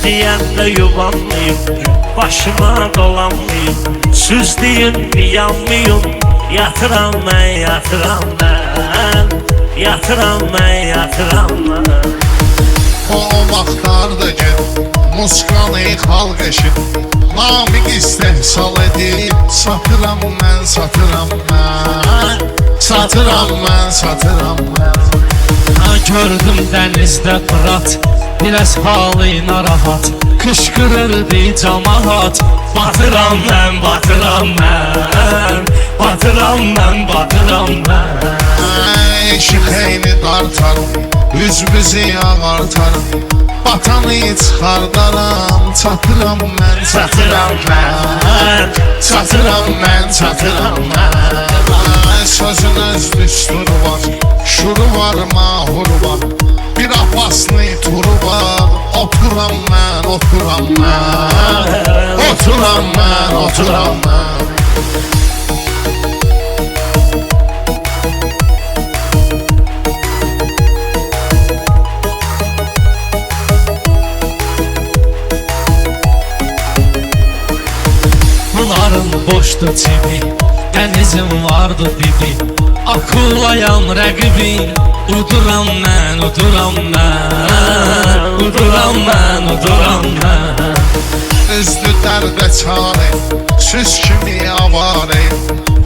deyəndə yuvanmayım, başıma dolanmayım, süz deyin yanmayım. Yatıram mən, yatıram mən, yatıram mən, yatıram mən. O vaxtlarda get, muskanı xalq eşit, Namiq istehsal edib, satıram mən, satıram mən, satıram mən, satıram mən. Gördüm dənizdə pırat, biraz halı narahat, kışkırırdı camaat. Batıram mən, batıram mən, batıram mən, batıram mən. Şıxeyni dartarım, üzbüzü ağartarım, batanı çıxardaram, çatıram mən, çatıram mən, çatıram mən, çatıram mən. Sözün öz düsturu var, şuru var, mahuru var, bir apaslı turu var. Oturam mən, oturam mən, oturam mən, oturam mən. Bunların boşdu cibi, dənizin vardı dibi, akıllayam rəqibi. Uduram mən, uduram mən, uduram mən, uduram mən. Üzdü dərdə çare, süz kimi avare,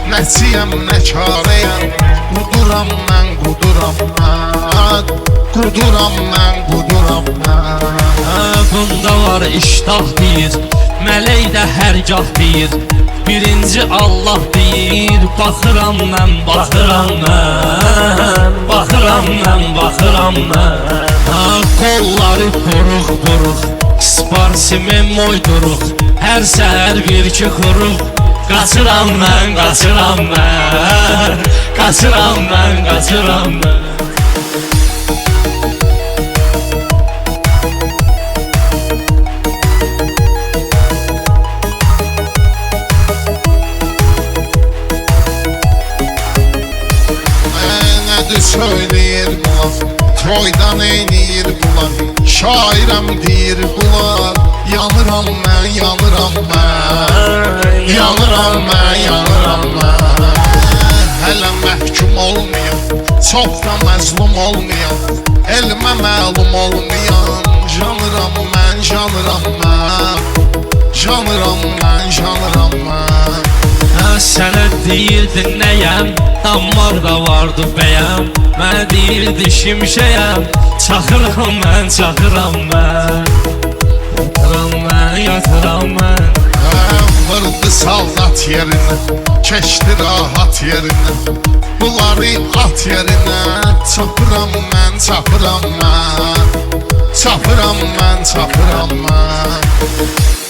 nəciyəm, nə karəyəm. Quduram mən, quduram mən, quduram mən, quduram mən. Bunda var iştah deyir, mələk də hərgah deyir, birinci Allah deyir. Baxıram mən, baxıram mən, baxıram mən, baxıram mən. Qolları buruq-buruq, sparsimi moyduruq, hər səhər bir-iki xuruq. Qaçıram mən, qaçıram mən, qaçıram mən, qaçıram mən. Söyleyir bunlar, toydan eyniyir bunlar, şairəm deyir bunlar. Yanıram mən, yanıram mən, yanıram mən, yanıram mən. Hələ məhkum olmayam, çox da məzlum olmayam, elmə məlum olmayam. Canıram mən, canıram mən, canıram mən, canıram mən. Sənə deyirdi nəyəm, dammar da vardı bəyəm. Mənə deyirdi şimşəyəm, çaxıram mən, çaxıram mən, yatıram mən, yatıram mən. Vırdı saldat yerinə, keçdi rahat yerinə, bunları at yerinə. Çapıram mən, çapıram mən, çapıram mən, çapıram mən.